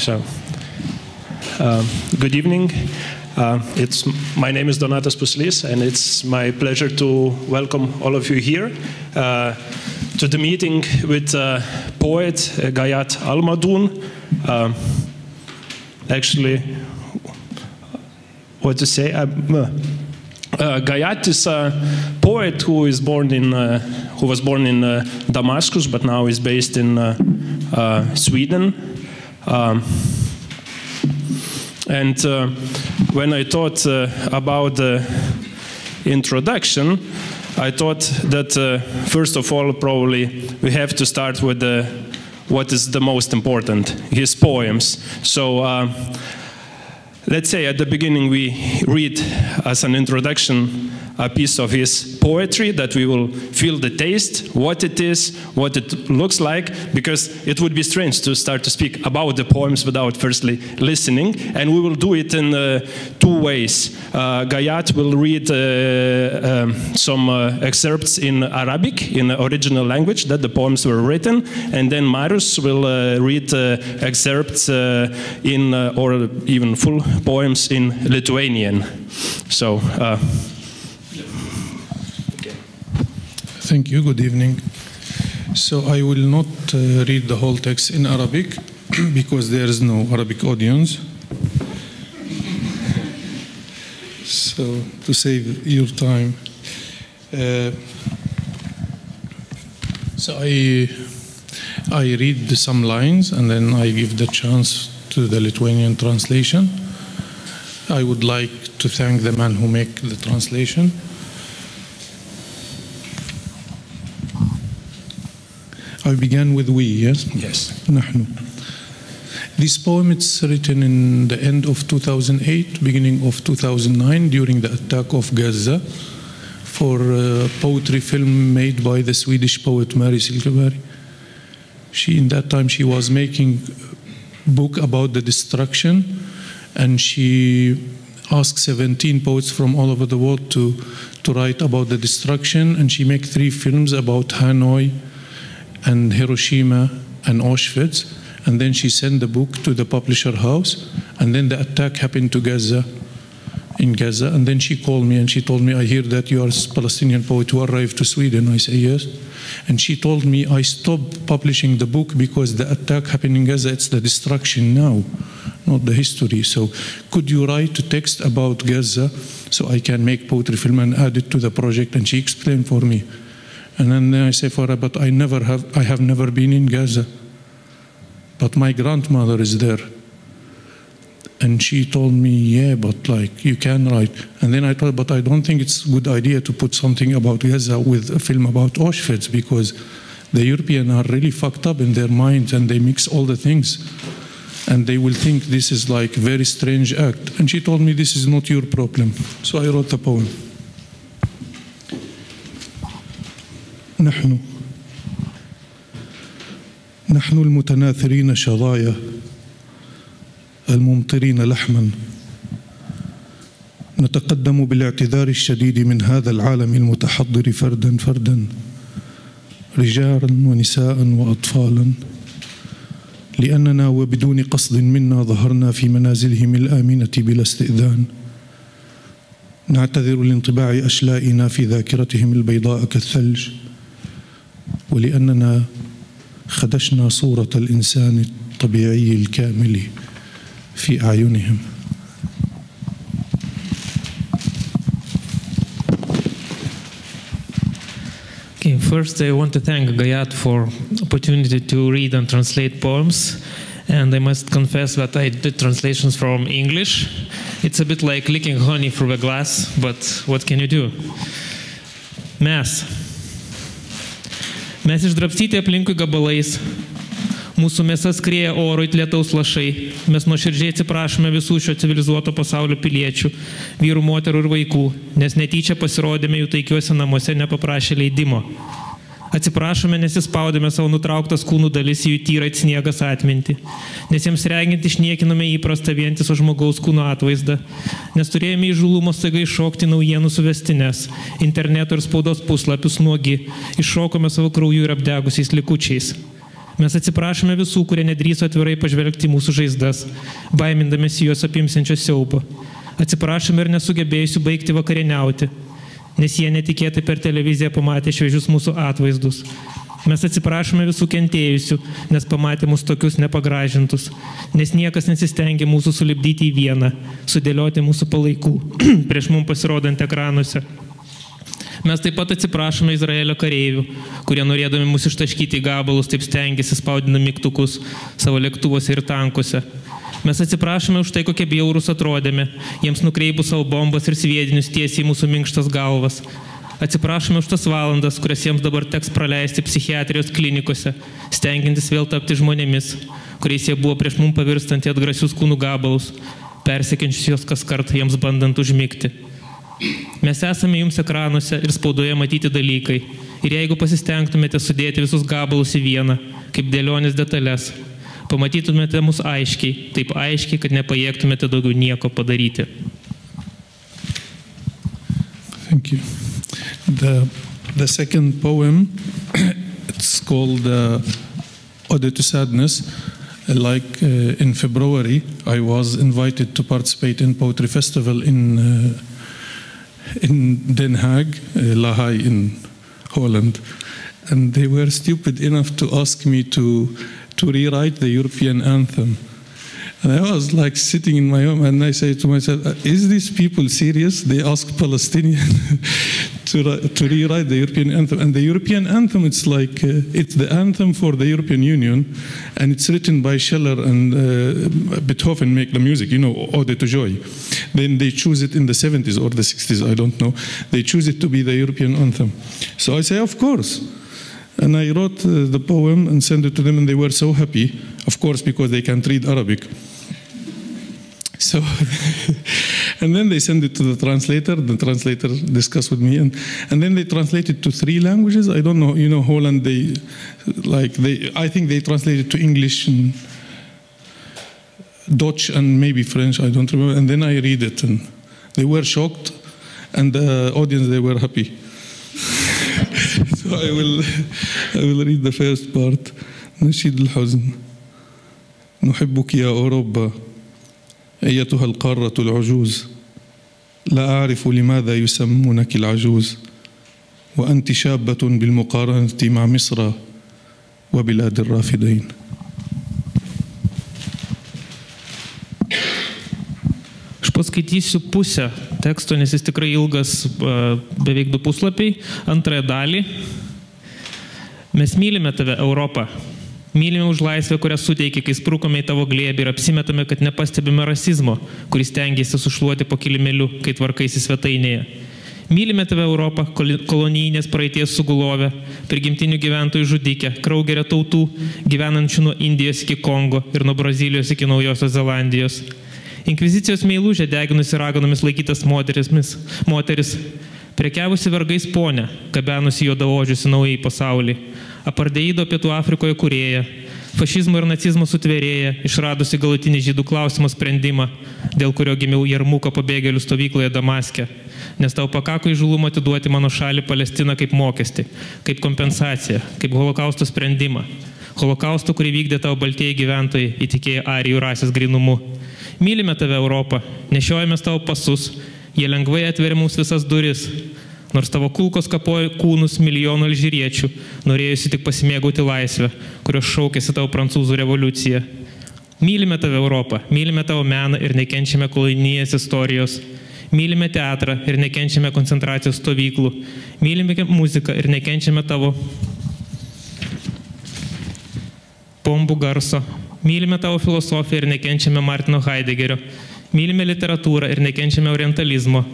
So, good evening. My name is Donatas Puslis, and it's my pleasure to welcome all of you here to the meeting with poet Ghayath Almadhoun. Actually, what to say? Ghayath is a poet who was born in Damascus, but now is based in Sweden. And when I thought about the introduction, I thought that first of all, probably we have to start with what is the most important, his poems. So let's say at the beginning we read as an introduction a piece of his poetry that we will feel the taste, what it is, what it looks like, because it would be strange to start to speak about the poems without firstly listening, and we will do it in two ways. Ghayath will read some excerpts in Arabic, in the original language that the poems were written, and then Marius will read excerpts in, or even full poems in Lithuanian. So. Thank you. Good evening. So I will not read the whole text in Arabic because there is no Arabic audience. So to save your time. So I read some lines and then I give the chance to the Lithuanian translation. I would like to thank the man who make the translation. I began with we, yes? Yes. نحن. This poem is written in the end of 2008, beginning of 2009, during the attack of Gaza, for a poetry film made by the Swedish poet Marie Silkeberg. In that time, she was making a book about the destruction, and she asked 17 poets from all over the world to write about the destruction, and she made 3 films about Hanoi, and Hiroshima and Auschwitz, and then she sent the book to the publisher house, and then the attack happened to Gaza, in Gaza, and then she called me and she told me, I hear that you are a Palestinian poet who arrived to Sweden. I say yes, and she told me I stopped publishing the book because the attack happened in Gaza, it's the destruction now, not the history. So could you write a text about Gaza so I can make poetry film and add it to the project? And she explained for me. And then I say for her, but I have never been in Gaza. But my grandmother is there. And she told me, yeah, but like you can write. And then I thought, but I don't think it's a good idea to put something about Gaza with a film about Auschwitz, because the Europeans are really fucked up in their minds and they mix all the things. And they will think this is like a very strange act. And she told me, this is not your problem. So I wrote the poem. نحن المتناثرين شظايا الممطرين لحما نتقدم بالاعتذار الشديد من هذا العالم المتحضر فردا فردا رجالا ونساء وأطفالا لأننا وبدون قصد منا ظهرنا في منازلهم الآمنة بلا استئذان نعتذر لانطباع أشلائنا في ذاكرتهم البيضاء كالثلج ولأننا خدشنا صورة الإنسان الطبيعي الكامل في أعينهم. Okay, first I want to thank Ghayath for opportunity to read and translate poems, and I must confess that I did translations from English. It's a bit like licking honey through a glass, but what can you do? Mes išdrabstyti aplinkui gabalais, mūsų mėsa skrieja oro it lietaus lašai, mes nuoširdžiai atsiprašome visų šio civilizuoto pasaulio piliečių, vyrų, moterų ir vaikų, nes netyčia pasirodėme jų taikiuose namuose nepaprašę leidimo. Atsiprašome, nes įspaudėme savo nutrauktas kūnų dalis į jų tyrą it sniegas atmintį, nes jiems regint išniekinome įprastą vientiso žmogaus kūno atvaizdą, nes turėjome įžūlumo staiga iššokti naujienų suvestines, interneto ir spaudos puslapius nuogi, iššokome savo krauju ir apdegusiais likučiais. Mes atsiprašome visų, kurie nedrįso atvirai pažvelgti mūsų žaizdas, baimindamėsi juos apimsiančio siaubo. Atsiprašome ir nesugebėjusių baigti vakarieniauti, nes jie netikėtai per televiziją pamatė šviežius mūsų atvaizdus. Mes atsiprašome visų kentėjusių, nes pamatė mus tokius nepagražintus, nes niekas nesistengė mūsų sulipdyti į vieną, sudėlioti mūsų palaikų prieš mums pasirodant ekranuose. Mes taip pat atsiprašome Izraelio kareivių, kurie norėdami mus ištaškyti į gabalus, taip stengiasi spaudinami mygtukus savo lėktuvuose ir tankuose. Mes atsiprašome už tai, kokie bjaurūs atrodėme, jiems nukreipus savo bombas ir sviedinius tiesiai į mūsų minkštas galvas. Atsiprašome už tas valandas, kurias jiems dabar teks praleisti psichiatrijos klinikose, stengiantis vėl tapti žmonėmis, kuriais jie buvo prieš mums pavirstant į atgrasius kūnų gabalus, persekiančius juos kaskart jiems bandant užmigti. Mes esame jums ekranuose ir spaudoje matyti dalykai, ir jeigu pasistengtumėte sudėti visus gabalus į vieną, kaip dėlionės detalės, pamatytumėte mus aiškiai, taip aiškiai, kad nepajėgtumėte daugiau nieko padaryti. Thank you. The second poem, it's called Ode to Sadness. In February, I was invited to participate in Poetry Festival in Den Haag, La Haye in Holland. And they were stupid enough to ask me to rewrite the European anthem. And I was like sitting in my home and I say to myself, is these people serious? They ask Palestinians to rewrite the European anthem. And the European anthem, it's like, it's the anthem for the European Union, and it's written by Schiller and Beethoven make the music, you know, Ode to Joy. Then they choose it in the 70s or the 60s, I don't know. They choose it to be the European anthem. So I say, of course. And I wrote the poem and sent it to them, and they were so happy, of course, because they can't read Arabic. So, and then they sent it to the translator discussed with me, and then they translated to 3 languages. I don't know, you know, Holland, I think they translated to English and Dutch and maybe French, I don't remember. And then I read it, and they were shocked, and the audience, they were happy. So I will read the first part. نشيد الحزن. نحبك يا أوروبا أيتها القارة العجوز، لا أعرف لماذا يسمونك العجوز، وأنت شابة بالمقارنة مع مصر وبلاد الرافدين. Aš paskaitysiu pusę teksto, nes jis tikrai ilgas, beveik 2 puslapiai, antrąją dalį. Mes mylime tave, Europą. Mylime už laisvę, kurią suteikė, kai sprukome į tavo glėbį ir apsimetame, kad nepastebime rasizmo, kuris stengiasi sušluoti po kilimėliu, kai tvarkaisi svetainėje. Mylime tave, Europą, kolonijinės praeities sugulovę, prigimtinių gyventojų žudikę, kraugerę tautų, gyvenančių nuo Indijos iki Kongo ir nuo Brazilijos iki Naujosios Zelandijos. Inkvizicijos meilužė deginusi raganomis laikytas moteris, prekiavusi vergais ponę, gabenusi juodaodžius į naująjį pasaulį, apardeido Pietų Afrikoje kūrėja, fašizmo ir nacizmo sutvėrėja, išradusi galutinį žydų klausimo sprendimą, dėl kurio gimiau Jarmuko pabėgėlių stovykloje Damaske, nes tau pakako įžūlumo atiduoti mano šalį Palestiną kaip mokestį, kaip kompensaciją, kaip holokausto sprendimą. Holokausto, kurį vykdė tavo baltieji gyventojai, įtikėję arijų rasės grynumu. Mylime tave, Europą, nešiojame tavo pasus, jie lengvai atveria mums visas duris, nors tavo kulkos kapoja kūnus milijonų alžyriečių, norėjusi tik pasimėgauti laisvę, kurios šaukėsi tavo prancūzų revoliucija. Mylime tave, Europą, mylime tavo meną ir nekenčiame kolonijės istorijos. Mylime teatrą ir nekenčiame koncentracijos stovyklų. Mylime muziką ir nekenčiame tavo bombų garso. Mylime tavo filosofiją ir nekenčiame Martino Heideggerio. Mylime literatūrą ir nekenčiame orientalizmo.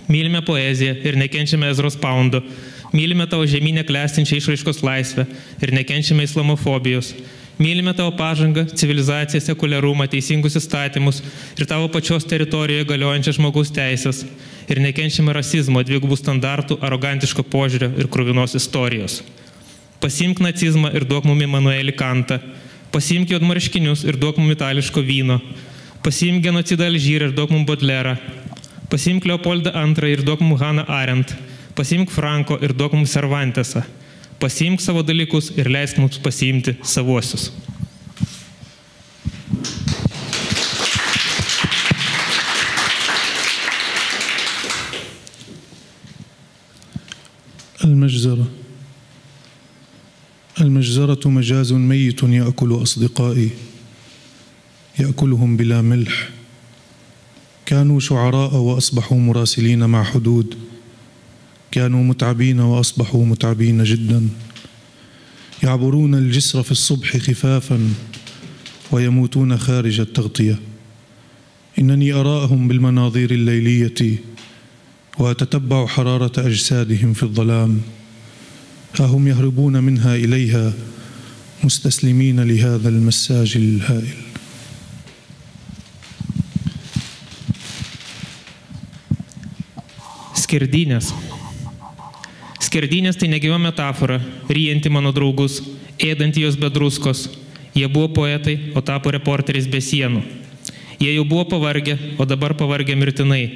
Mylime poeziją ir nekenčiame Ezros Paundo. Mylime tavo žemynę klestinčią išraiškos laisvę ir nekenčiame islamofobijos. Mylime tavo pažangą, civilizaciją, sekuliarumą, teisingus įstatymus ir tavo pačios teritorijoje galiojančias žmogaus teisės. Ir nekenčiame rasizmo, dvigubų standartų, arogantiško požiūrio ir kruvinos istorijos. Pasiimk nacizmą ir duok mum Immanuelį Kantą. Pasiimk juodmarškinius ir duok mum itališko vyno. Pasiimk genocidą Alžyrą ir duok mum Baudelairą. Pasiimk Leopoldą II ir duok mum Hannah Arendt. Pasiimk Franko ir duok mum Cervantesą. Pasiimk savo dalykus ir leisk mums pasiimti savuosius. المجزرة مجاز ميت يأكل أصدقائي يأكلهم بلا ملح كانوا شعراء وأصبحوا مراسلين مع حدود كانوا متعبين وأصبحوا متعبين جدا يعبرون الجسر في الصبح خفافا ويموتون خارج التغطية إنني أراهم بالمناظير الليلية وأتتبع حرارة أجسادهم في الظلام ها هم يهربون منها إليها مستسلمين لهذا المساج الهائل. Skerdynės. Skerdynės tai negyva metafora, ryjanti mano draugus, ėdanti jos be druskos. Jie buvo poetai, o tapo reporteriais be sienų. Jie jau buvo pavargę, o dabar pavargę mirtinai.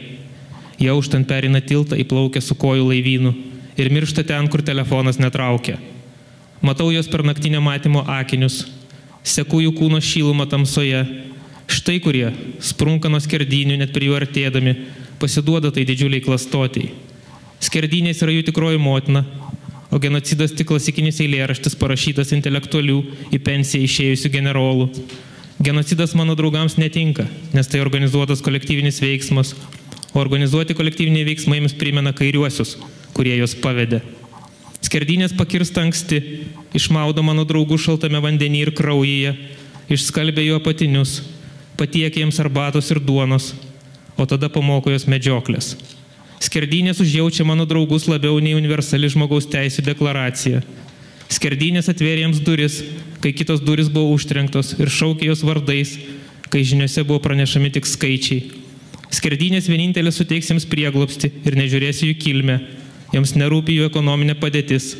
Jie auštant perina tiltą įplaukę su kojų laivynu ir miršta ten, kur telefonas netraukia. Matau jos per naktinio matymo akinius, seku jų kūno šilumą tamsoje. Štai kurie, sprunka nuo skerdynių, net prie jų artėdami, pasiduoda tai didžiuliai klastotei. Skerdynės yra jų tikroji motina, o genocidas tik klasikinis eilėraštis parašytas intelektualių į pensiją išėjusių generolų. Genocidas mano draugams netinka, nes tai organizuotas kolektyvinis veiksmas, o organizuoti kolektyviniai veiksmai jums primena kairiuosius, kurie jos pavedė. Skerdynės pakirsta anksti, išmaudo mano draugų šaltame vandenyje ir kraujyje, išskalbė jų apatinius, patiekia jiems arbatos ir duonos, o tada pamoko jos medžioklės. Skerdynės užjaučia mano draugus labiau nei universali žmogaus teisių deklaracija. Skerdynės atvėrė jiems duris, kai kitos duris buvo užtrenktos ir šaukė jos vardais, kai žiniose buvo pranešami tik skaičiai. Skerdynės vienintelė suteiks jiems prieglobstį ir nežiūrės jų kilmę, jiems nerūpi jų ekonominė padėtis.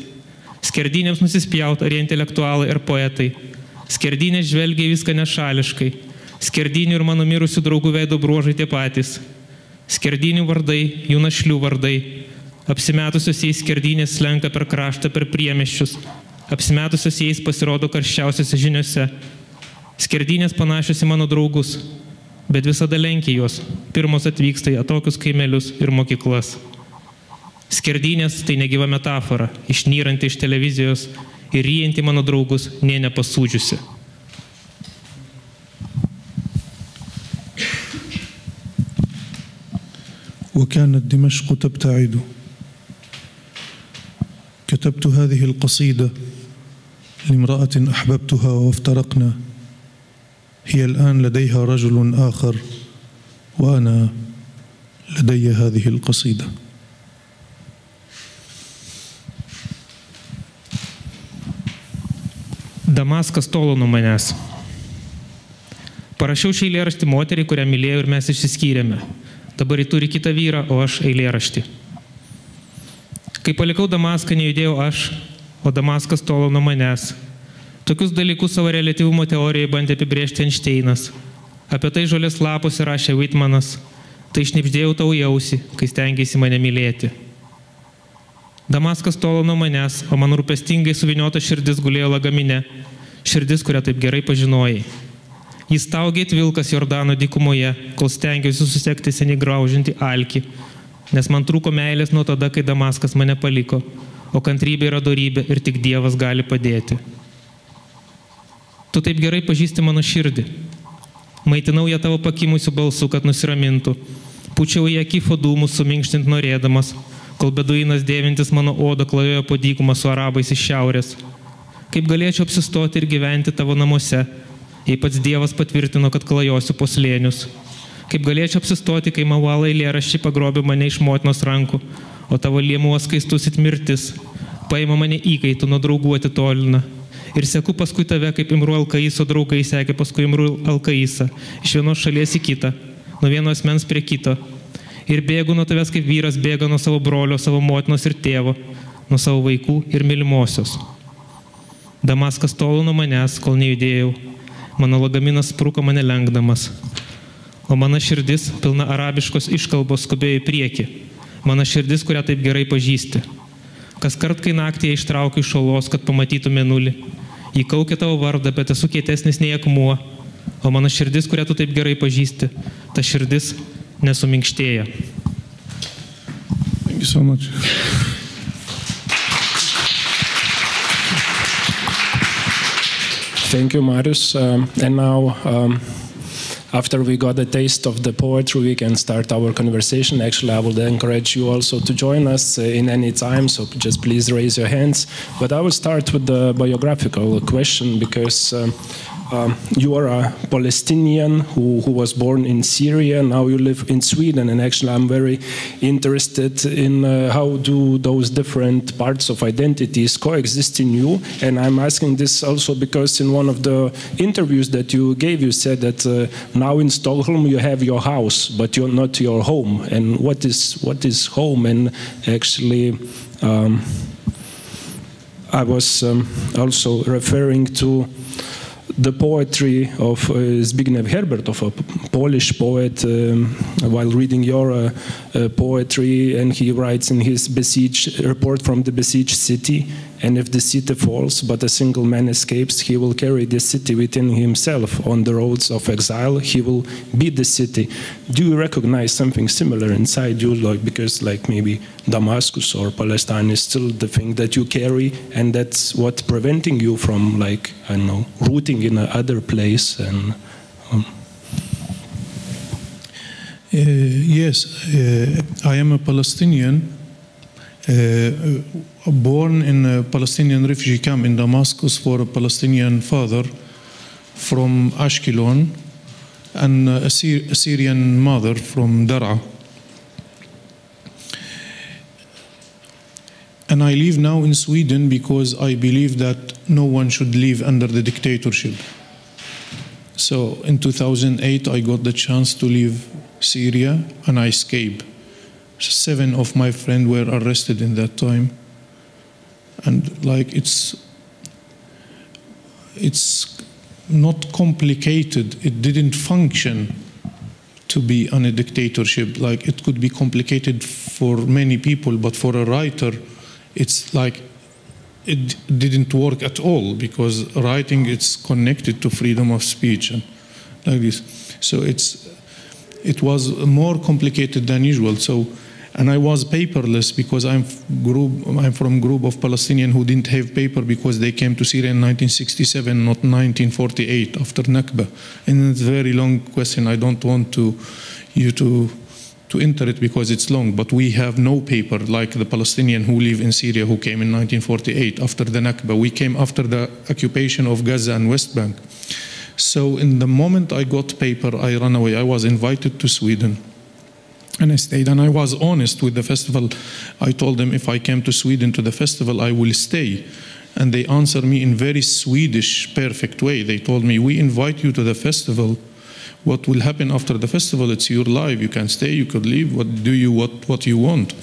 Skerdynėms nusispjauta ar jie intelektualai ir poetai. Skerdynės žvelgia viską nešališkai. Skerdynių ir mano mirusių draugų veido bruožai tie patys. Skerdynių vardai, jų našlių vardai. Apsimetusios jais skerdynės slenka per kraštą per priemiesčius. Apsimetusios jais pasirodo karščiausiose žiniose. Skerdynės panašios į mano draugus, bet visada lenkia juos. Pirmos atvyksta į atokius kaimelius ir mokyklas. Skerdynės tai negyva metafora, išnyranti iš televizijos ir ryjanti mano draugus, nė nepasūdžiusi. وكانت دمشق تبتعد كتبت هذه القصيدة لامرأة أحببتها وافترقنا هي الآن لديها رجل آخر وأنا لدي هذه القصيدة. Damaskas tolo nuo manęs. Parašiau šį eilėraštį moteriai, kurią mylėjau ir mes išsiskyrėme. Dabar ji turi kitą vyrą, o aš eilėraštį. Kai palikau Damaską, nejudėjau aš, o Damaskas tolo nuo manęs. Tokius dalykus savo reliatyvumo teorijai bandė apibrėžti Einšteinas. Apie tai žolės lapuose rašė Whitmanas. Tai šnibždėjau tau į ausį, kai stengėsi mane mylėti. Damaskas tolo nuo manęs, o man rūpestingai suviniota širdis gulėjo lagamine. Širdis, kurią taip gerai pažinojai. Jis staugė it vilkas Jordano dykumoje, kol stengiausi susekti seniai graužinti alkį, nes man trūko meilės nuo tada, kai Damaskas mane paliko, o kantrybė yra dorybė ir tik Dievas gali padėti. Tu taip gerai pažįsti mano širdį. Maitinau ją tavo pakimusių balsų, kad nusiramintų. Pučiau į akifo dūmus suminkštint norėdamas, kol beduinas dėvintis mano odą klajojo po dykumą su arabais iš šiaurės. Kaip galėčiau apsistoti ir gyventi tavo namuose, jei pats Dievas patvirtino, kad klajosiu po slėnius. Kaip galėčiau apsistoti, kai Mauala eilėraščiai pagrobė mane iš motinos rankų, o tavo liemuo skaistus it mirtis, paima mane įkaitų nuo draugų atitolina. Ir seku paskui tave, kaip Imru Alkaiso draugai sekė paskui Imru Alkaisą, iš vienos šalies į kitą, nuo vieno asmens prie kito. Ir bėgu nuo tavęs, kaip vyras bėga nuo savo brolio, savo motinos ir tėvo, nuo savo vaikų ir mylimosios. Damaskas tolo nuo manęs, kol nejudėjau. Mano lagaminas spruko mane lenkdamas, o mano širdis, pilna arabiškos iškalbos, skubėjo į priekį. Mano širdis, kurią taip gerai pažįsti. Kas kart, kai naktį ištraukiu iš olos, kad pamatytų mėnulį. Jį kaukia tavo vardą, bet esu kietesnis nei akmuo. O mano širdis, kurią tu taip gerai pažįsti, ta širdis nesuminkštėja. Thank you so much. Thank you, Marius. And now, after we got a taste of the poetry, we can start our conversation. Actually, I would encourage you also to join us in any time, so just please raise your hands. But I will start with the biographical question, because you are a Palestinian who was born in Syria. Now you live in Sweden, and actually I'm very interested in how do those different parts of identities coexist in you. And I'm asking this also because in one of the interviews that you gave, you said that now in Stockholm you have your house, but you're not your home. And what is home? And actually I was also referring to the poetry of Zbigniew Herbert, of a Polish poet, while reading your poetry, and he writes in his report from the besieged city, and if the city falls, but a single man escapes, he will carry the city within himself. On the roads of exile, he will be the city. Do you recognize something similar inside you, like, because like maybe Damascus or Palestine is still the thing that you carry, and that's what preventing you from, like, I don't know, rooting in another place? And yes, I am a Palestinian, born in a Palestinian refugee camp in Damascus for a Palestinian father from Ashkelon, and a Syrian mother from Daraa. And I live now in Sweden because I believe that no one should live under the dictatorship. So in 2008 I got the chance to leave Syria and I escaped. 7 of my friends were arrested in that time. And like it's not complicated. It didn't function to be on a dictatorship. Like it could be complicated for many people, but for a writer, it's like it didn't work at all, because writing it's connected to freedom of speech and like this. So it was more complicated than usual. So, and I was paperless because I'm from a group of Palestinians who didn't have paper because they came to Syria in 1967, not 1948 after Nakba. And it's a very long question. I don't want you to enter it because it's long, but we have no paper like the Palestinians who live in Syria who came in 1948 after the Nakba. We came after the occupation of Gaza and West Bank. So in the moment I got paper, I ran away. I was invited to Sweden and I stayed, and I was honest with the festival. I told them if I came to Sweden to the festival, I will stay. And they answered me in very Swedish, perfect way. They told me, we invite you to the festival. What will happen after the festival, it's your life. You can stay, you could leave, what you want.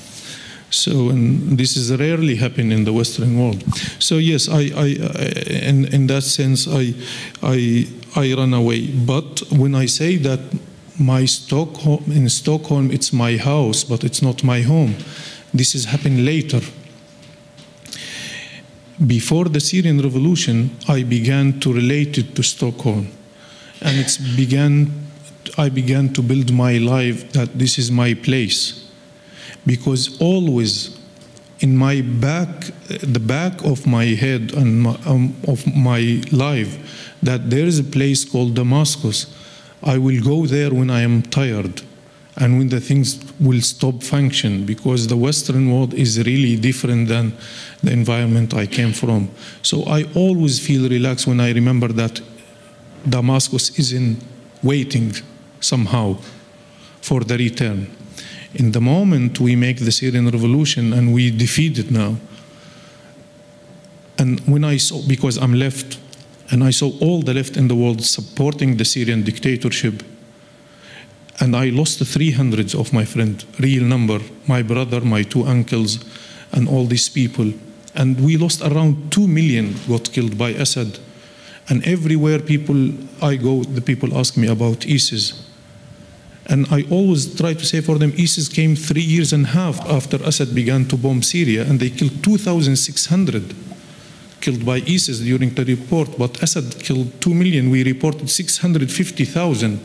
So, and this is rarely happen in the Western world. So yes, in that sense, I run away. But when I say that in Stockholm, it's my house, but it's not my home, this has happened later. Before the Syrian revolution, I began to relate it to Stockholm. And I began to build my life that this is my place. Because always in my the back of my head and of my life, that there is a place called Damascus. I will go there when I am tired and when the things will stop function, because the Western world is really different than the environment I came from. So I always feel relaxed when I remember that Damascus is in waiting somehow for the return. In the moment we make the Syrian revolution and we defeat it now, and when I saw, because I'm left, and I saw all the left in the world supporting the Syrian dictatorship, and I lost 300 of my friends, real number, my brother, my 2 uncles, and all these people. And we lost around 2 million got killed by Assad. And everywhere I go, the people ask me about ISIS. And I always try to say for them, ISIS came 3.5 years after Assad began to bomb Syria, and they killed 2,600 killed by ISIS during the report, but Assad killed 2 million. We reported 650,000,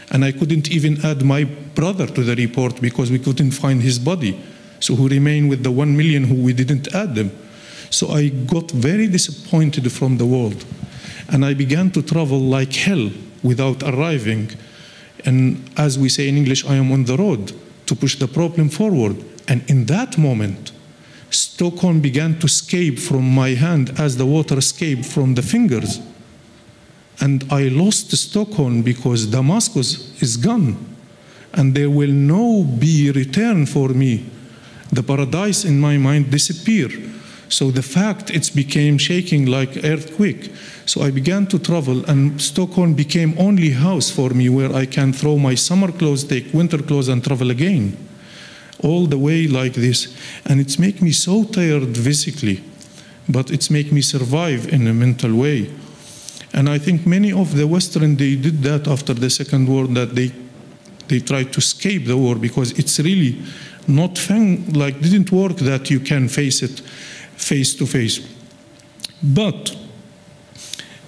and I couldn't even add my brother to the report because we couldn't find his body. So who remained with the 1 million who we didn't add them. So I got very disappointed from the world, and I began to travel like hell without arriving. And as we say in English, I am on the road to push the problem forward. And in that moment, Stockholm began to escape from my hand as the water escaped from the fingers. And I lost Stockholm because Damascus is gone. And there will no be return for me. The paradise in my mind disappeared. So the fact it became shaking like earthquake. So I began to travel, and Stockholm became only house for me where I can throw my summer clothes, take winter clothes, and travel again. All the way like this. And it's make me so tired physically, but it's make me survive in a mental way. And I think many of the Western, they did that after the Second War, that they tried to escape the war because it's really not fun, like didn't work that you can face it face to face. But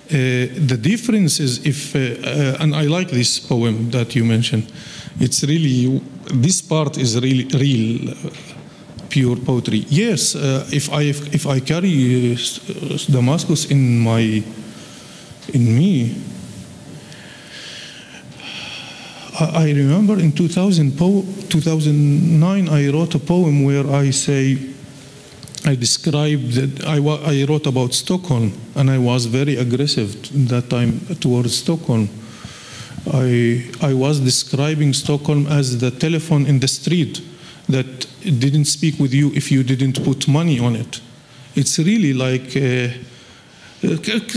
the difference is if, and I like this poem that you mentioned, it's really, this part is really real, pure poetry. Yes, if I carry Damascus in me, I remember in 2009 I wrote a poem where I say, I described that I wrote about Stockholm, and I was very aggressive that time towards Stockholm. I was describing Stockholm as the telephone in the street that didn't speak with you if you didn't put money on it. It's really like a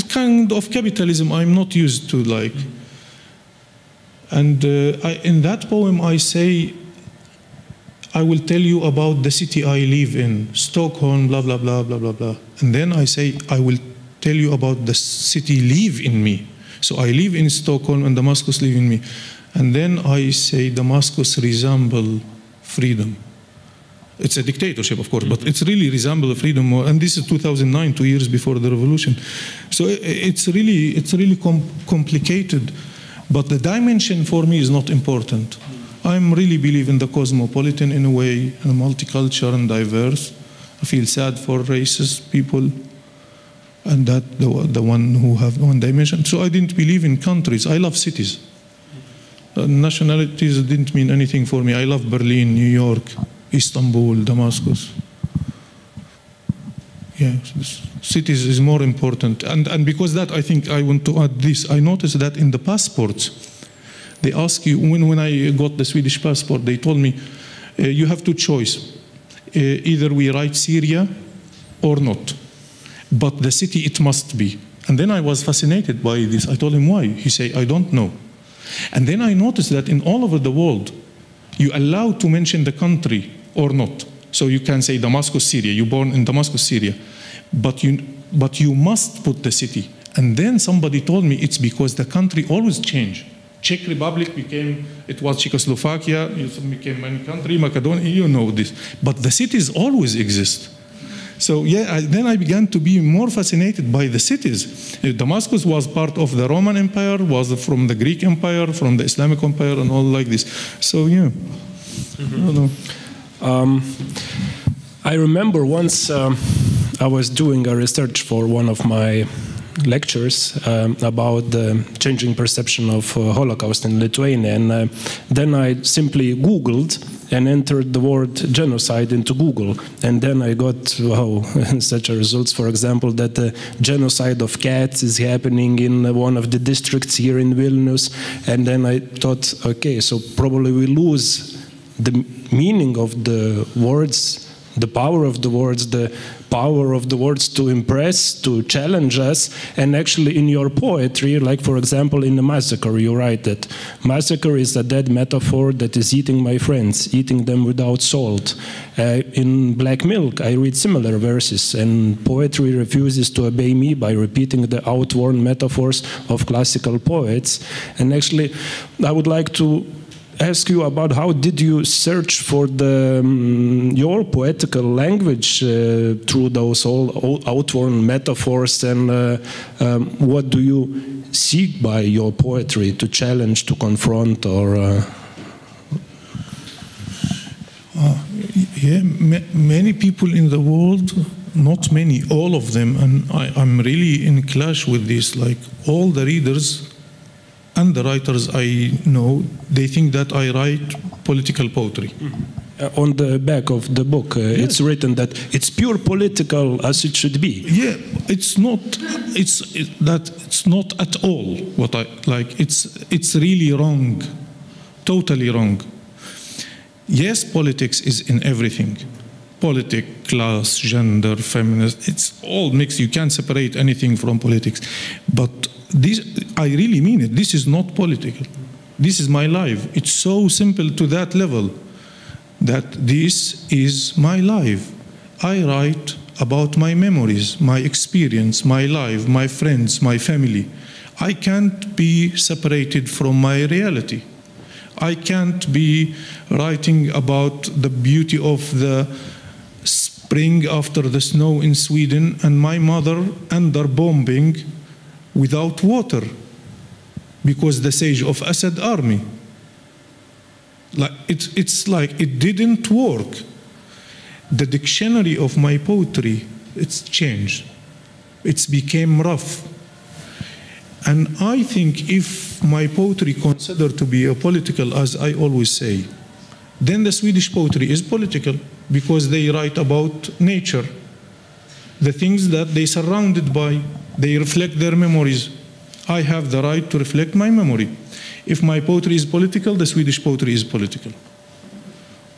kind of capitalism I'm not used to like. And in that poem I say, I will tell you about the city I live in, Stockholm, blah, blah, blah, blah, blah, blah. And then I say, I will tell you about the city live in me. So I live in Stockholm and Damascus live in me. And then I say Damascus resemble freedom. It's a dictatorship, of course, but it's really resemble freedom. And this is 2009, 2 years before the revolution. So it's really complicated. But the dimension for me is not important. I really believe in the cosmopolitan in a way, and multicultural and diverse. I feel sad for racist people, and that the one who have one dimension. So I didn't believe in countries. I love cities. Nationalities didn't mean anything for me. I love Berlin, New York, Istanbul, Damascus. Yeah, cities is more important. And because that, I think I want to add this. I noticed that in the passports, they ask you, when I got the Swedish passport, they told me, you have two choices. Either we write Sirija or not. But the city, it must be. And then I was fascinated by this. I told him why. He said, I don't know. And then I noticed that in all over the world, you allow to mention the country or not. So you can say Damascus, Syria. You're born in Damascus, Syria. But you must put the city. And then somebody told me it's because the country always change. Czech Republic became, it was Czechoslovakia, it became one country, Macedonia, you know this. But the cities always exist. So yeah, then I began to be more fascinated by the cities. Damascus was part of the Roman Empire, was from the Greek Empire, from the Islamic Empire, and all like this. So yeah. Mm-hmm. I don't know. I remember once I was doing a research for one of my lectures about the changing perception of Holocaust in Lithuania, and then I simply Googled and entered the word genocide into Google, and then I got such a results. For example, that the genocide of cats is happening in one of the districts here in Vilnius, and then I thought, okay, so probably we lose the meaning of the words, the power of the words, the power of the words to impress, to challenge us. And actually in your poetry, like for example in the Massacre, you write that massacre is a dead metaphor that is eating my friends, eating them without salt. In Black Milk, I read similar verses, and poetry refuses to obey me by repeating the outworn metaphors of classical poets. And actually, I would like to ask you about how did you search for your poetical language through those all outworn metaphors, and what do you seek by your poetry to challenge, to confront, or? Yeah, many people in the world, not many, all of them, and I'm really in clash with this, like all the readers and the writers I know, they think that I write political poetry. Mm-hmm. On the back of the book, it's written that it's pure political as it should be. Yeah, it's not. It's not at all what I like. It's really wrong, totally wrong. Yes, politics is in everything. Politics, class, gender, feminist, it's all mixed. You can't separate anything from politics. But this, I really mean it. This is not political. This is my life. It's so simple to that level that this is my life. I write about my memories, my experience, my life, my friends, my family. I can't be separated from my reality. I can't be writing about the beauty of the spring after the snow in Sweden and my mother under bombing without water because the siege of Assad army. Like it's like it didn't work. The dictionary of my poetry, it's changed. It's became rough. And I think if my poetry considered to be a political, as I always say, then the Swedish poetry is political because they write about nature, the things that they surrounded by, they reflect their memories. I have the right to reflect my memory. If my poetry is political, the Swedish poetry is political.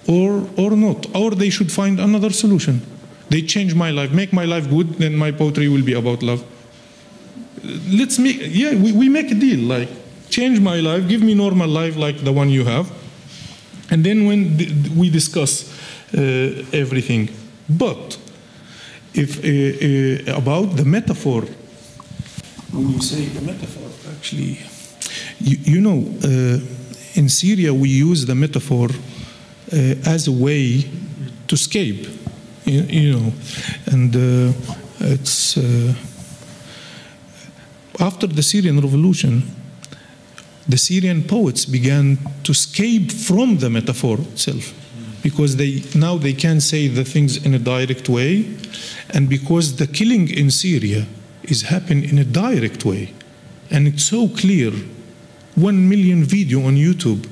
Or not. Or they should find another solution. They change my life, make my life good, then my poetry will be about love. Let's make, we make a deal, like change my life, give me normal life like the one you have, and then when we discuss everything. But if about the metaphor, when you say the metaphor, actually, you know, in Syria we use the metaphor as a way to escape, you know, and it's. After the Syrian revolution, the Syrian poets began to escape from the metaphor itself because now they can say the things in a direct way, and because the killing in Syria is happening in a direct way, and it's so clear. 1 million video on YouTube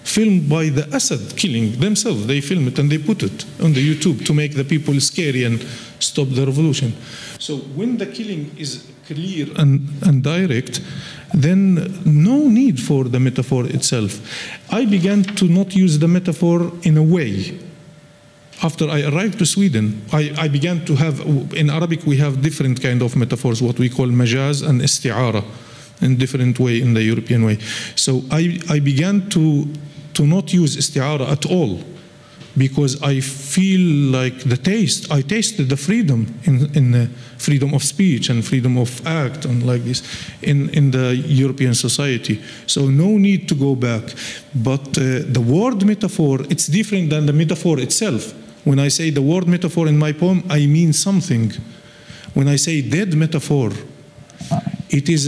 filmed by the Assad killing themselves. They film it and they put it on the YouTube to make the people scary and stop the revolution. So when the killing is clear and direct, then no need for the metaphor itself. I began to not use the metaphor in a way. After I arrived to Sweden, I began to have, in Arabic we have different kind of metaphors, what we call majaz and isti'ara, in different way in the European way. So I began to not use isti'ara at all, because I feel like I tasted the freedom in freedom of speech and freedom of act and like this in the European society. So no need to go back. But the word metaphor, it's different than the metaphor itself. When I say the word metaphor in my poem, I mean something. When I say dead metaphor, it is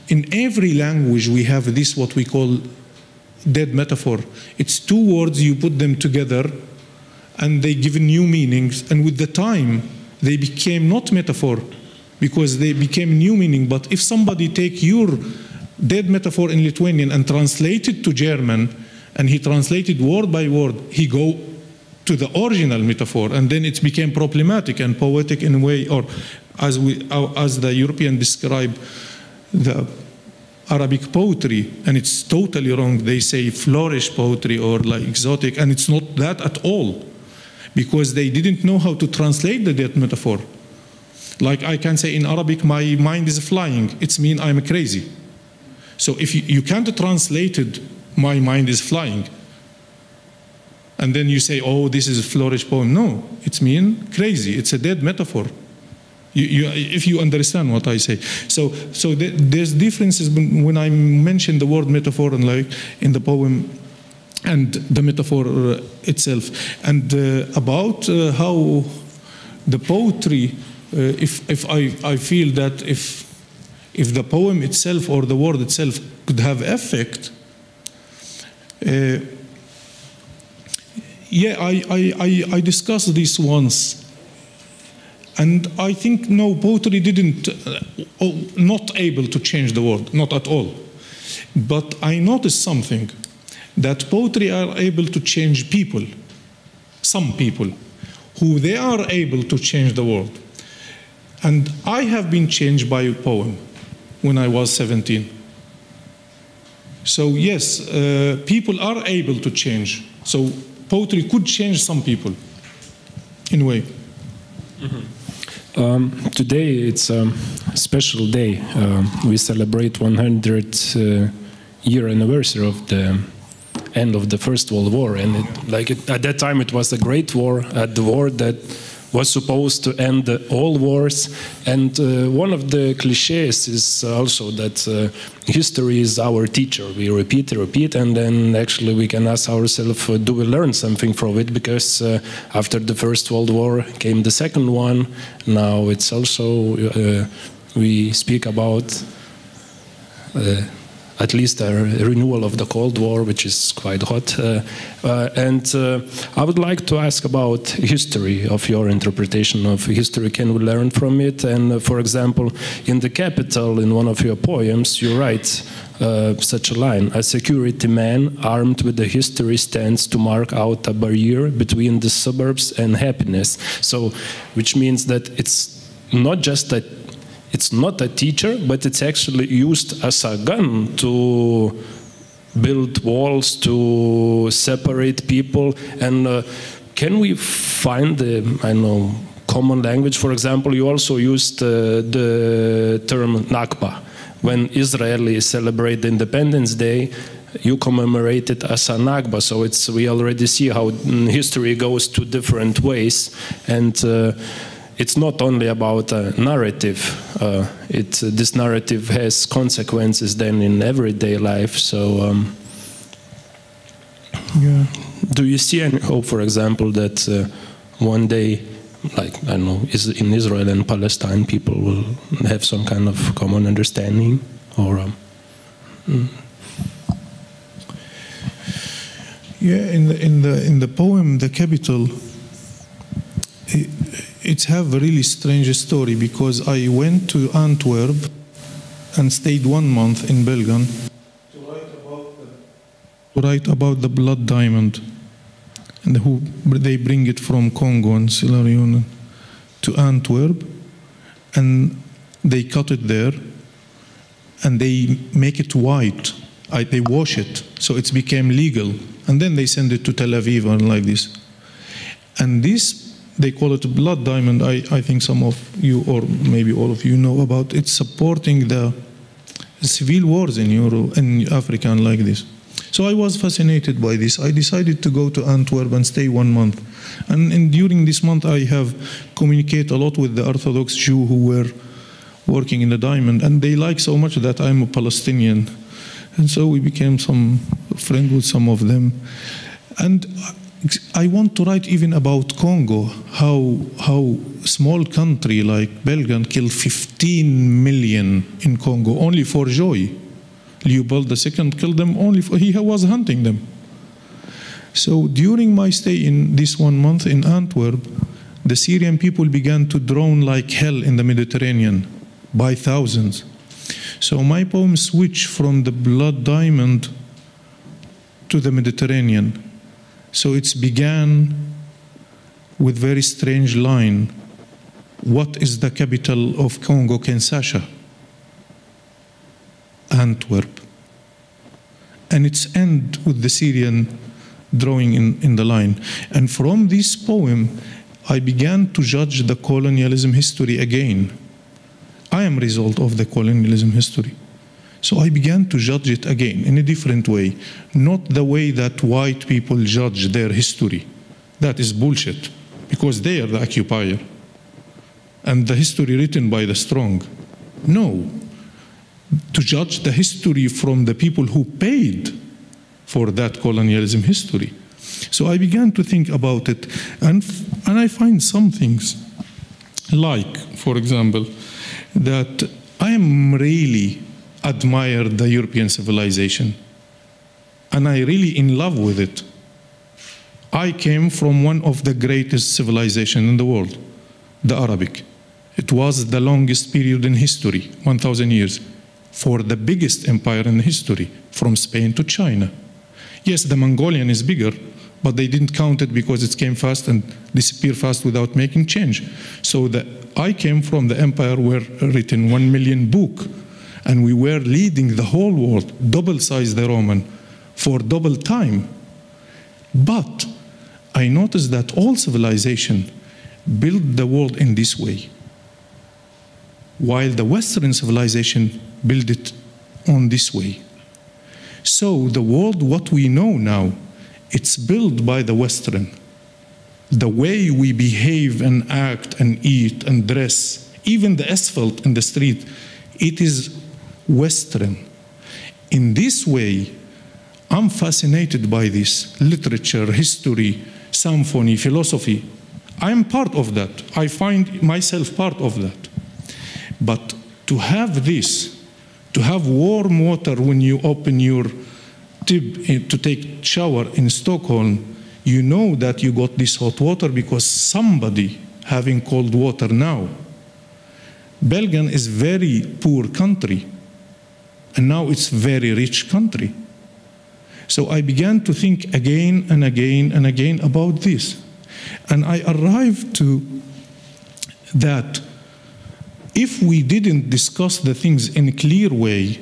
in every language we have this what we call dead metaphor. It's two words, you put them together and they give new meanings, and with the time they became not metaphor because they became new meaning. But if somebody take your dead metaphor in Lithuanian and translate it to German, and he translated word by word, he go to the original metaphor, and then it became problematic and poetic in a way, or as the European describe the Arabic poetry, and it's totally wrong. They say flourish poetry or like exotic, and it's not that at all, because they didn't know how to translate the dead metaphor. Like I can say in Arabic, my mind is flying. It's mean I'm crazy. So if you can't translate it, my mind is flying, and then you say, oh, this is a flourish poem. No, it's mean crazy. It's a dead metaphor. If you understand what I say. So there's differences when I mention the word metaphor and like in the poem and the metaphor itself. And about how the poetry, if I feel that if the poem itself or the word itself could have effect, yeah, I discussed this once. And I think, no, poetry didn't, not able to change the world, not at all. But I noticed something, that poetry are able to change people, some people, who they are able to change the world. And I have been changed by a poem when I was 17. So yes, people are able to change. So poetry could change some people, in a way. Mm-hmm. Today it's a special day. We celebrate 100-year anniversary of the end of the First World War, and at that time it was a great war, the war that was supposed to end all wars. And one of the cliches is also that history is our teacher. We repeat, and then actually we can ask ourselves, do we learn something from it? Because after the First World War came the second one. Now it's also, we speak about at least a renewal of the Cold War, which is quite hot. And I would like to ask about history, of your interpretation of history. Can we learn from it? And for example, in The Capital, in one of your poems, you write such a line: a security man armed with a history stands to mark out a barrier between the suburbs and happiness. So, which means that it's not just it's not a teacher, but it's actually used as a gun to build walls, to separate people. And can we find the, common language? For example, you also used the term Nakba. When Israelis celebrate Independence Day, you commemorate it as a Nakba. So we already see how history goes to different ways. And it's not only about a narrative. This narrative has consequences then in everyday life. So, yeah. Do you see any hope, for example, that one day, like in Israel and Palestine, people will have some kind of common understanding, or? Yeah, in the poem "The Capital," it's have a really strange story, because I went to Antwerp and stayed 1 month in Belgium to write about the blood diamond, and they bring it from Congo and Sierra Leone to Antwerp, and they cut it there, and they make it white. They wash it, so it became legal, and then they send it to Tel Aviv and like this. And this, they call it a blood diamond. I think some of you, or maybe all of you, know about it, supporting the civil wars in Europe and Africa and like this. So I was fascinated by this. I decided to go to Antwerp and stay 1 month. And during this month I have communicated a lot with the Orthodox Jew who were working in the diamond, and they like so much that I'm a Palestinian. And so we became some friends with some of them. And I want to write even about Congo, how small country like Belgium killed 15 million in Congo only for joy. Leopold II killed them only for, he was hunting them. So during my stay in this 1 month in Antwerp, the Syrian people began to drown like hell in the Mediterranean by thousands. So my poem switched from the blood diamond to the Mediterranean. So it began with very strange line: what is the capital of Congo, Kinshasa? Antwerp. And it's end with the Syrian drawing in the line. And from this poem, I began to judge the colonialism history again. I am a result of the colonialism history. So I began to judge it again in a different way, not the way that white people judge their history. That is bullshit, because they are the occupier. and the history written by the strong. No. To judge the history from the people who paid for that colonialism history. So I began to think about it, and I find some things, like, for example, that I am really admire the European civilization, and I really in love with it. I came from one of the greatest civilizations in the world, the Arabic. It was the longest period in history, 1,000 years, for the biggest empire in history, from Spain to China. Yes, the Mongolian is bigger, but they didn't count it because it came fast and disappeared fast without making change. So I came from the empire where written 1 million book, and we were leading the whole world, double size the Roman, for double time. But I noticed that all civilization built the world in this way, while the Western civilization built it on this way. So the world, what we know now, it's built by the Western. The way we behave and act and eat and dress, even the asphalt in the street, it is Western. In this way, I'm fascinated by this literature, history, symphony, philosophy. I'm part of that. I find myself part of that. But to have this, to have warm water when you open your tub to take shower in Stockholm, you know that you got this hot water because somebody having cold water now. Belgium is very poor country, and now it's very rich country. So I began to think again and again and again about this. And I arrived to that if we didn't discuss the things in a clear way,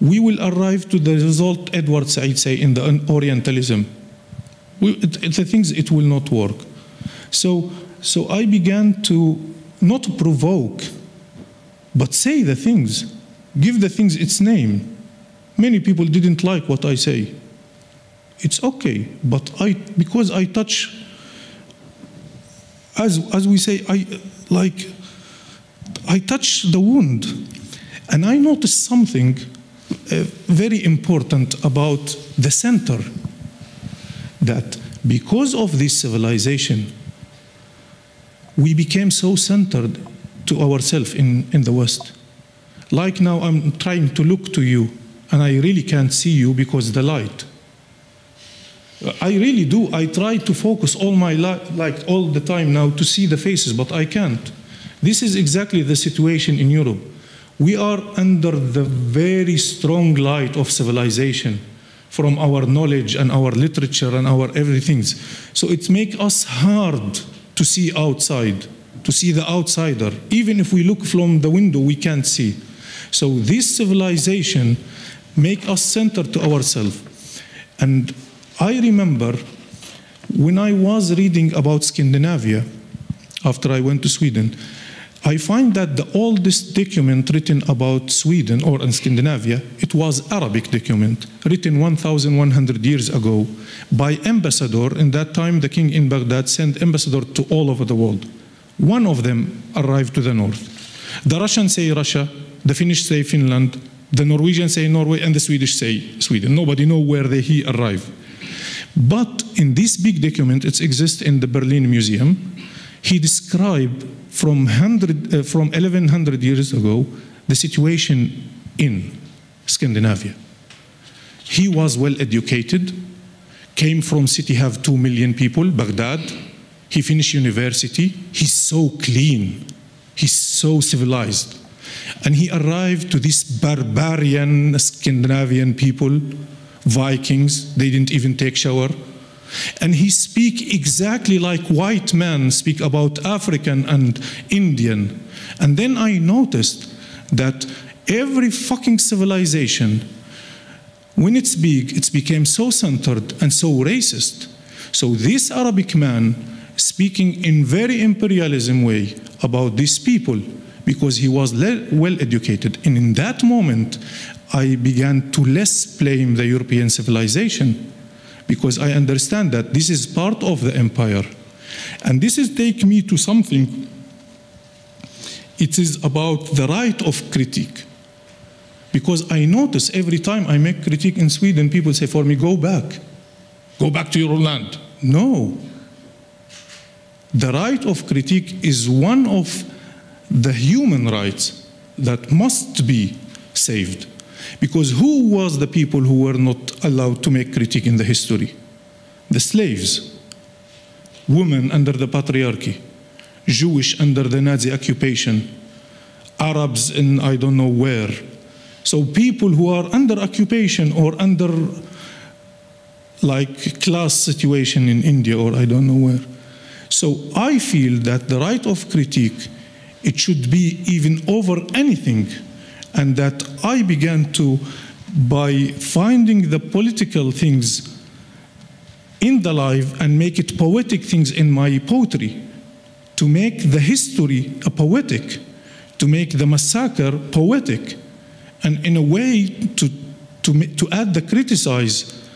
we will arrive to the result Edward Said say in the Orientalism. The things, it will not work. So I began to not provoke, but say the things, give the things its name. Many people didn't like what I say. It's okay, but because I touch, as we say, I touch the wound, and I noticed something very important about the center, that because of this civilization, we became so centered to ourselves in the West. Like now I'm trying to look to you, and I really can't see you because the light. I really do. I try to focus all my life, all the time now to see the faces, but I can't. This is exactly the situation in Europe. We are under the very strong light of civilization from our knowledge and our literature and our everything. So it makes us hard to see outside, to see the outsider. Even if we look from the window, we can't see. So this civilization makes us center to ourselves. And I remember when I was reading about Scandinavia, after I went to Sweden, I find that the oldest document written about Sweden or in Scandinavia, it was Arabic document, written 1,100 years ago by ambassador. In that time, the king in Baghdad sent ambassador to all over the world. One of them arrived to the north. The Russians say Russia, the Finnish say Finland, the Norwegians say Norway, and the Swedish say Sweden. Nobody knows where he arrived. But in this big document, it exists in the Berlin Museum, he described from 1,100 years ago the situation in Scandinavia. He was well educated, came from city have 2 million people, Baghdad. He finished university. He's so clean. He's so civilized. And he arrived to this barbarian Scandinavian people, Vikings. They didn't even take shower. And he speak exactly like white men speak about African and Indian. And then I noticed that every fucking civilization, when it's big, it became so centered and so racist. So this Arabic man speaking in very imperialism way about these people because he was well educated. And in that moment, I began to less blame the European civilization, because I understand that this is part of the empire. And this is take me to something it is about the right of critique. Because I notice every time I make critique in Sweden, people say for me, go back to your land. No. The right of critique is one of the human rights that must be saved. Because who was the people who were not allowed to make critique in the history? The slaves, women under the patriarchy, Jewish under the Nazi occupation, Arabs in I don't know where. So people who are under occupation or under like class situation in India or I don't know where. So I feel that the right of critique, it should be even over anything. And that I began to, by finding the political things in the life and make it poetic things in my poetry, to make the history a poetic, to make the massacre poetic, and in a way to add the criticize,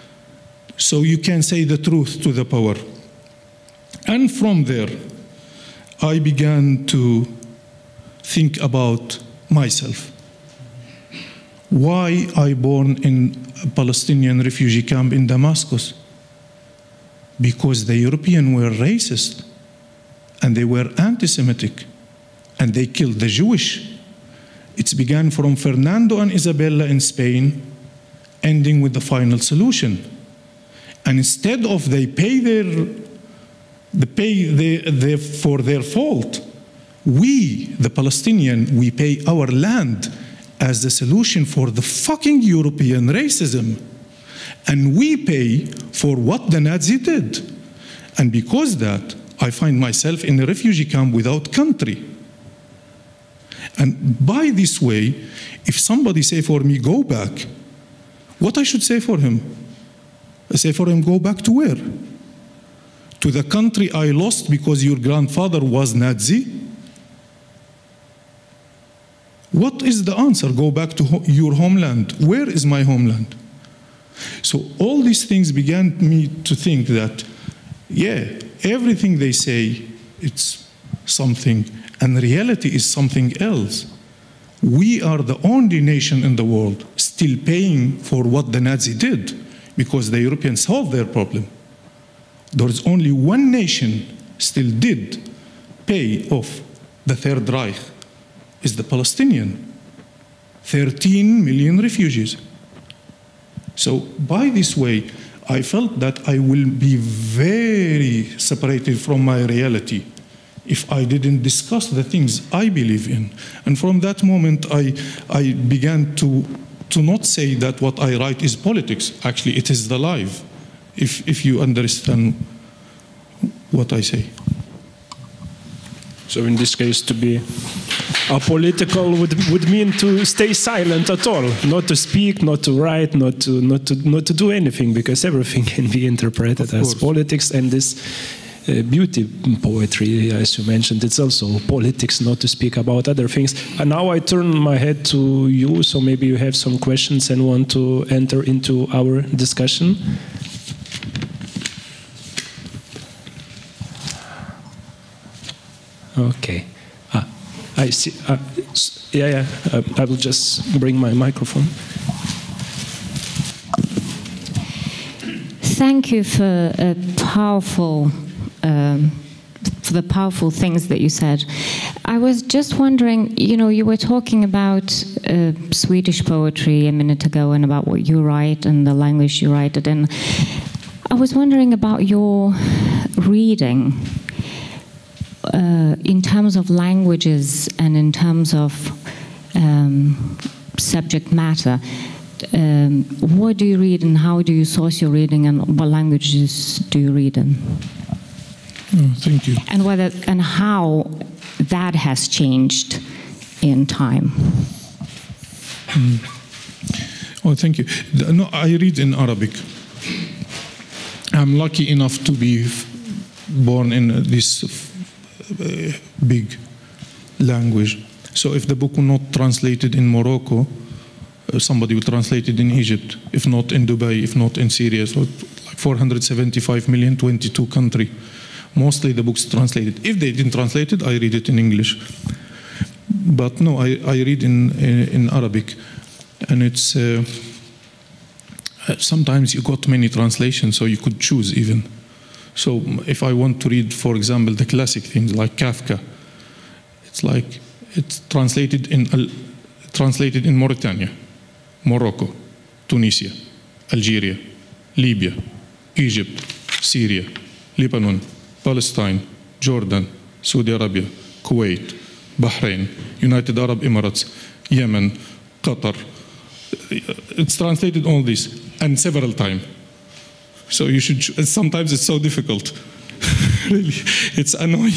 so you can say the truth to the power. And from there, I began to think about myself. Why I born in a Palestinian refugee camp in Damascus? Because the Europeans were racist, and they were anti-Semitic, and they killed the Jewish. It began from Fernando and Isabella in Spain, ending with the final solution. And instead of they pay for their fault, we, the Palestinian, we pay our land as the solution for the fucking European racism. And we pay for what the Nazi did. And because that, I find myself in a refugee camp without country. And by this way, if somebody say for me, go back, what I should say for him? I say for him, go back to where? To the country I lost because your grandfather was Nazi? What is the answer? Go back to your homeland. Where is my homeland? So all these things began me to think that, yeah, everything they say, it's something, and reality is something else. We are the only nation in the world still paying for what the Nazi did, because the Europeans solved their problem. There is only one nation still did pay off the Third Reich, is the Palestinian. 13 million refugees. So by this way, I felt that I will be very separated from my reality if I didn't discuss the things I believe in. And from that moment, I began to not say that what I write is politics. Actually, it is the life, if you understand what I say. So in this case, to be apolitical would mean to stay silent at all, not to speak, not to write, not to do anything, because everything can be interpreted as politics. And this beauty poetry, as you mentioned, it's also politics, not to speak about other things. And now I turn my head to you, so maybe you have some questions and want to enter into our discussion. Okay. I see. I will just bring my microphone. Thank you for the powerful things that you said. I was just wondering, you were talking about Swedish poetry a minute ago and about what you write and the language you write it in. I was wondering about your reading. In terms of languages and in terms of subject matter, what do you read and how do you source your reading, and what languages do you read in? Oh, thank you. And how that has changed in time. Oh, thank you. No, I read in Arabic. I'm lucky enough to be born in this big language. So if the book were not translated in Morocco, somebody would translate it in Egypt, if not in Dubai, if not in Syria. So like 475 million, 22 countries. Mostly the books translated. If they didn't translate it, I read it in English. But no, I read in Arabic, and it's sometimes you got many translations, so you could choose even. So if I want to read, for example, the classic things like Kafka, it's translated in Mauritania, Morocco, Tunisia, Algeria, Libya, Egypt, Syria, Lebanon, Palestine, Jordan, Saudi Arabia, Kuwait, Bahrain, United Arab Emirates, Yemen, Qatar. It's translated all this, and several times. So you should. Sometimes it's so difficult. Really, it's annoying.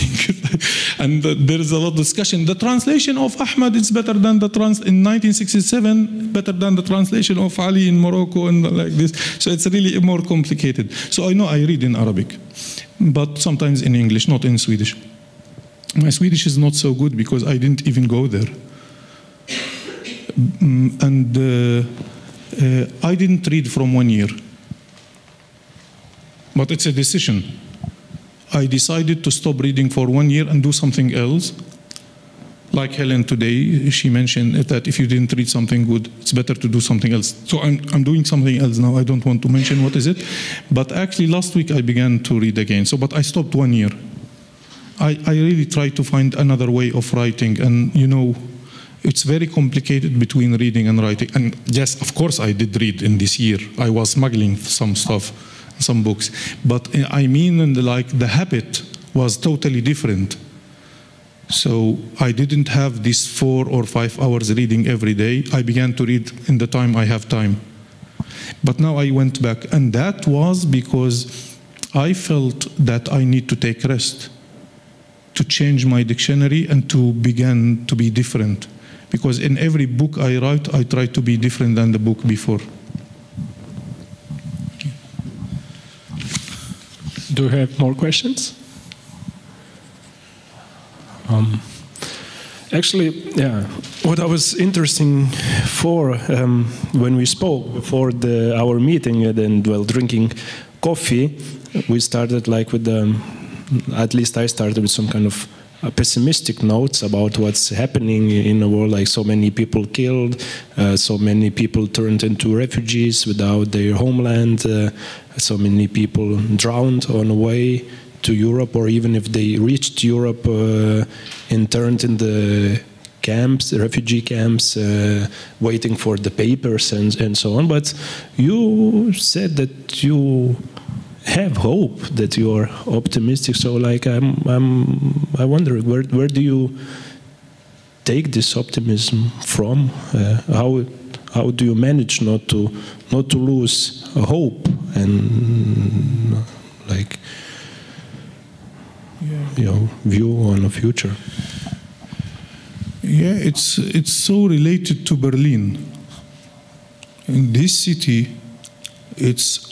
And there is a lot of discussion. The translation of Ahmad is better than the in 1967, better than the translation of Ali in Morocco, and like this. So it's really more complicated. So I know I read in Arabic, but sometimes in English, not in Swedish. My Swedish is not so good because I didn't even go there. And I didn't read from 1 year. But it's a decision. I decided to stop reading for 1 year and do something else. Like Helen today, she mentioned that if you didn't read something good, it's better to do something else. So I'm doing something else now. I don't want to mention what is it. But actually last week I began to read again. But I stopped 1 year. I really tried to find another way of writing. And you know, it's very complicated between reading and writing. And yes, of course I did read in this year. I was smuggling some stuff, some books. But I mean, like, the habit was totally different. So I didn't have this 4 or 5 hours reading every day. I began to read in the time I have time. But now I went back, and that was because I felt that I need to take rest, to change my dictionary and to begin to be different. Because in every book I write, I try to be different than the book before. Do you have more questions? Actually, yeah, what I was interesting for when we spoke before our meeting and while drinking coffee, we started like with at least I started with some kind of pessimistic notes about what's happening in the world, like so many people killed, so many people turned into refugees without their homeland, so many people drowned on the way to Europe, or even if they reached Europe and turned in the camps, refugee camps, waiting for the papers and so on. But you said that you have hope, that you are optimistic. So, like, I wonder where do you take this optimism from? How do you manage not to lose hope and like view on the future? Yeah, it's so related to Berlin. In this city,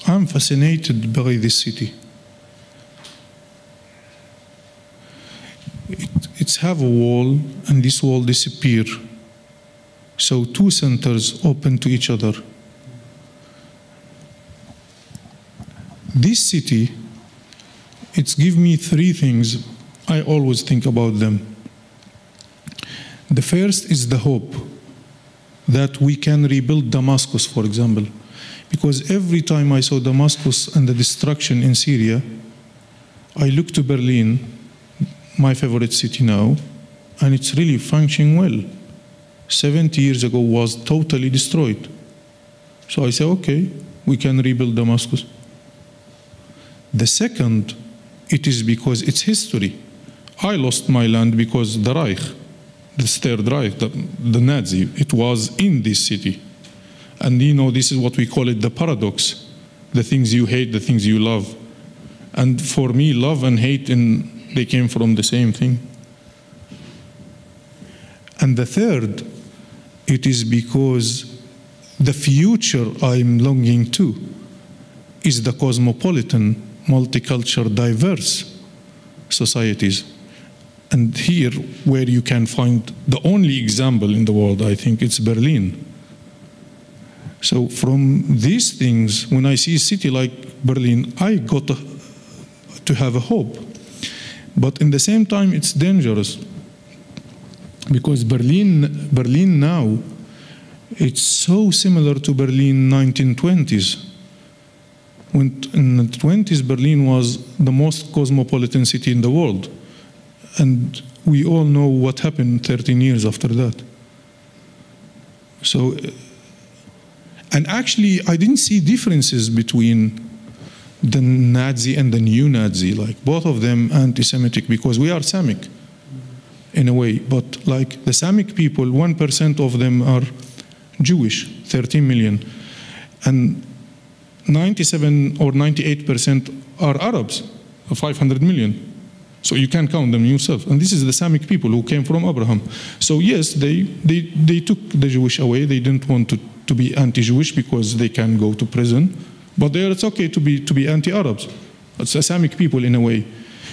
I'm fascinated by this city. It's have a wall, and this wall disappear. So 2 centers open to each other. This city, it's give me 3 things. I always think about them. The first is the hope that we can rebuild Damascus, for example. Because every time I saw Damascus and the destruction in Syria, I look to Berlin, my favorite city now, and it's really functioning well. 70 years ago was totally destroyed. So I say, okay, we can rebuild Damascus. The second, it is because it's history. I lost my land because the Reich, the Third Reich, the Nazi, it was in this city. And you know, this is what we call it the paradox. The things you hate, the things you love. And for me, love and hate, they came from the same thing. And the third, it is because the future I'm longing to is the cosmopolitan, multicultural, diverse societies. And here, where you can find the only example in the world, I think it's Berlin. So from these things, when I see a city like Berlin, I got to have a hope. But in the same time, it's dangerous. Because Berlin now, it's so similar to Berlin 1920s. When in the 20s, Berlin was the most cosmopolitan city in the world. And we all know what happened 13 years after that. So, and actually, I didn't see differences between the Nazi and the new Nazi. Like, both of them anti-Semitic, because we are Samic in a way. But like the Samic people, 1% of them are Jewish, 13 million. And 97 or 98% are Arabs, 500 million. So you can count them yourself. And this is the Samic people who came from Abraham. So yes, they took the Jewish away. They didn't want to be anti-Jewish because they can go to prison. But there it's okay to be anti-Arabs. It's a Samic people in a way.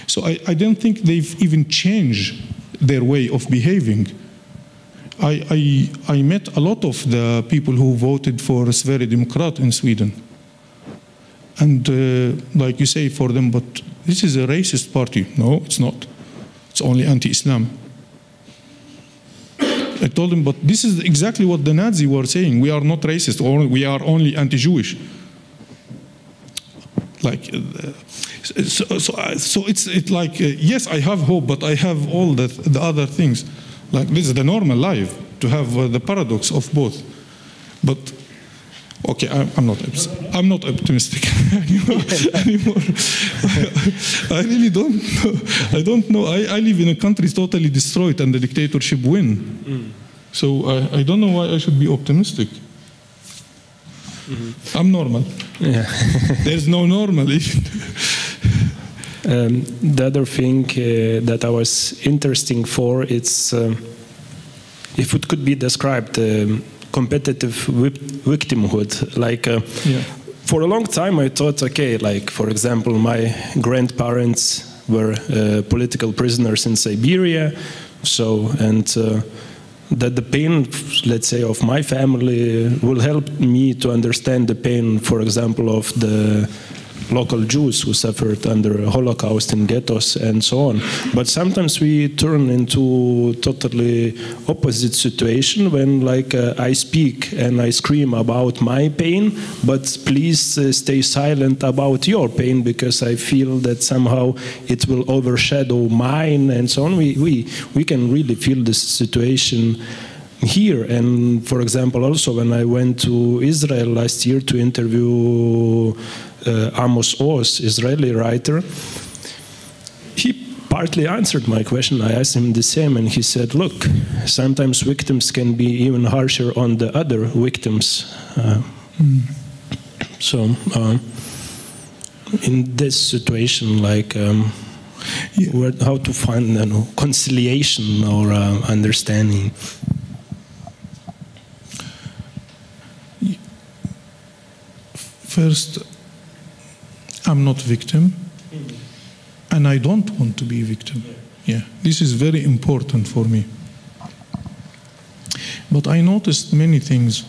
So I don't think they've even changed their way of behaving. I met a lot of the people who voted for Sverigedemokrat in Sweden. And like you say, for them, but this is a racist party. No, it's not. It's only anti-Islam. I told them, but this is exactly what the Nazis were saying. We are not racist, or we are only anti-Jewish. Like, so it's like, yes, I have hope, but I have all the other things. Like, this is the normal life, to have the paradox of both. But okay, I'm not optimistic anymore. I really don't know. I don't know. I live in a country totally destroyed and the dictatorship win. So I don't know why I should be optimistic. I'm normal. Yeah. There's no normal. The other thing that I was interesting for, it's if it could be described, competitive victimhood. Like, for a long time I thought, okay, like, for example, my grandparents were political prisoners in Siberia, so, and that the pain, let's say, of my family will help me to understand the pain, for example, of the local Jews who suffered under Holocaust in ghettos and so on. But sometimes we turn into totally opposite situation when, like, I speak and I scream about my pain, but please stay silent about your pain, because I feel that somehow it will overshadow mine and so on. We can really feel this situation here. And for example, also when I went to Israel last year to interview Amos Oz, Israeli writer, he partly answered my question. I asked him the same, and he said, look, sometimes victims can be even harsher on the other victims. So in this situation, like, how to find conciliation or understanding? First, I'm not victim, and I don't want to be a victim. Yeah, this is very important for me. But I noticed many things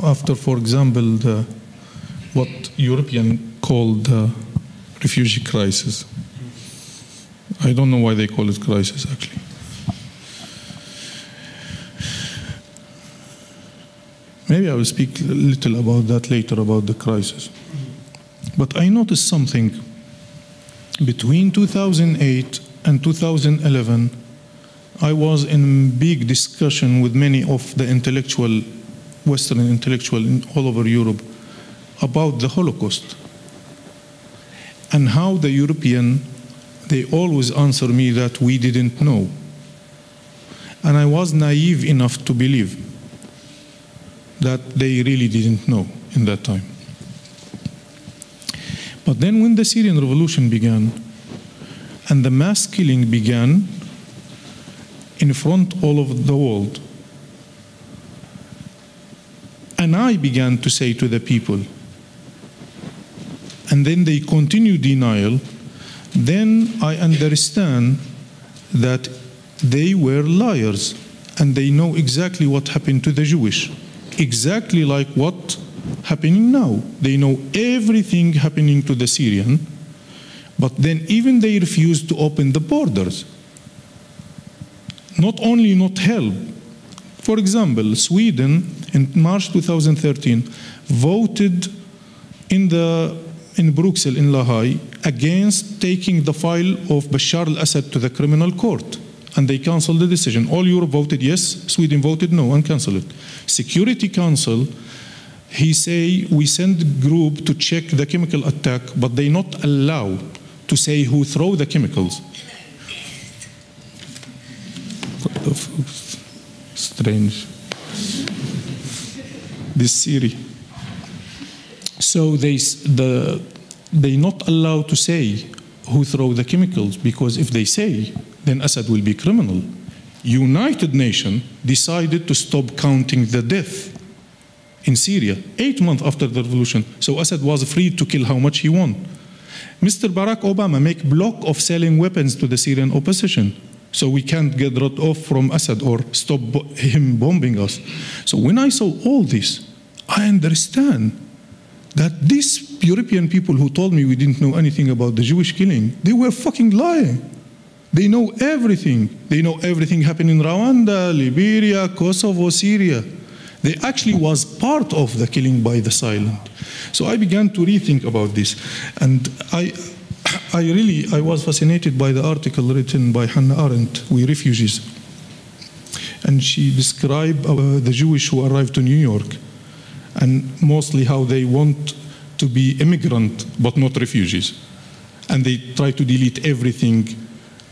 after, for example, what Europeans call the refugee crisis. I don't know why they call it crisis, actually. Maybe I will speak a little about that later, about the crisis. But I noticed something. Between 2008 and 2011, I was in big discussion with many of the Western intellectuals all over Europe about the Holocaust. And how the European, they always answer me that we didn't know. And I was naive enough to believe that they really didn't know in that time. But then when the Syrian revolution began and the mass killing began in front all of the world, and I began to say to the people, and then they continue denial, then I understand that they were liars and they know exactly what happened to the Jewish. Exactly like what happening now. They know everything happening to the Syrian, but then even they refuse to open the borders. not only not help. For example, Sweden in March 2013 voted in Brussels, in La Haye, against taking the file of Bashar al-Assad to the criminal court. And they canceled the decision. All Europe voted yes, Sweden voted no, and canceled it. Security Council, he say, we send group to check the chemical attack, but they not allow to say who throw the chemicals. What the fuck? Strange. This Sirija. So they not allowed to say who throw the chemicals, because if they say, then Assad will be criminal. United Nations decided to stop counting the death in Syria 8 months after the revolution. So Assad was free to kill how much he want. Mr. Barack Obama make block of selling weapons to the Syrian opposition, so we can't get rid of from Assad or stop him bombing us. So when I saw all this, I understand that these European people who told me we didn't know anything about the Jewish killing, they were fucking lying. They know everything. They know everything happened in Rwanda, Liberia, Kosovo, Syria. They actually was part of the killing by the silent. So I began to rethink about this. And I was fascinated by the article written by Hannah Arendt, We Refugees. And she described the Jewish who arrived to New York, and mostly how they want to be immigrant but not refugees. And they try to delete everything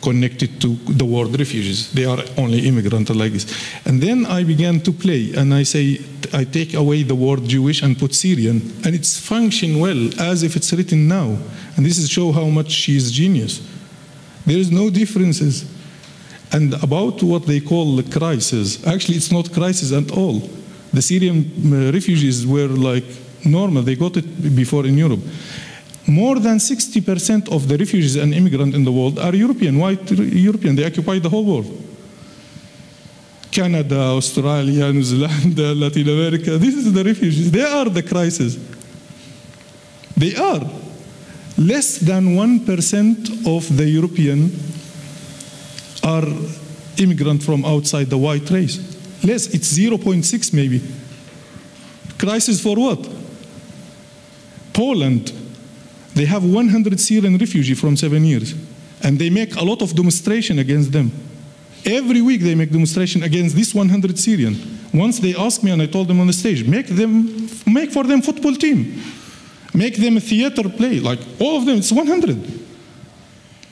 connected to the word refugees. They are only immigrants like this. And then I began to play, and I say, I take away the word Jewish and put Syrian, and it's function well, as if it's written now. And this is show how much she is genius. There is no differences. And about what they call the crisis, actually it's not crisis at all. The Syrian refugees were like normal, they got it before in Europe. More than 60% of the refugees and immigrants in the world are European, white European. They occupy the whole world. Canada, Australia, New Zealand, Latin America, this is the refugees. They are the crisis. They are. Less than 1% of the European are immigrants from outside the white race. Less, it's 0.6 maybe. Crisis for what? Poland. They have 100 Syrian refugees from 7 years, and they make a lot of demonstration against them. Every week they make demonstration against this 100 Syrian. Once they asked me, and I told them on the stage, make for them football team. Make them a theater play, like all of them, it's 100.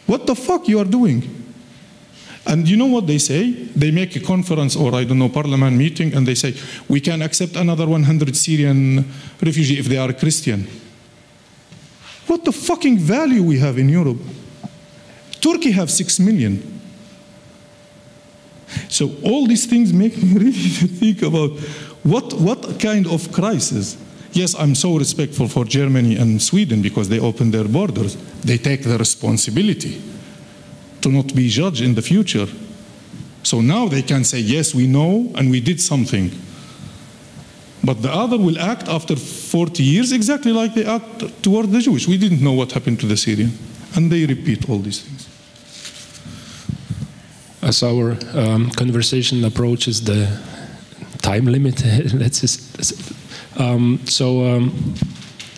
What the fuck you are doing? And you know what they say? They make a conference or, I don't know, parliament meeting, and they say, we can accept another 100 Syrian refugees if they are Christian. What the fucking value we have in Europe? Turkey have 6 million. So all these things make me really think about what kind of crisis. Yes, I'm so respectful for Germany and Sweden because they opened their borders. They take the responsibility to not be judged in the future. So now they can say, yes, we know and we did something. But the other will act after 40 years exactly like they act toward the Jewish. We didn't know what happened to the Syrian. And they repeat all these things. As our conversation approaches the time limit, let's just,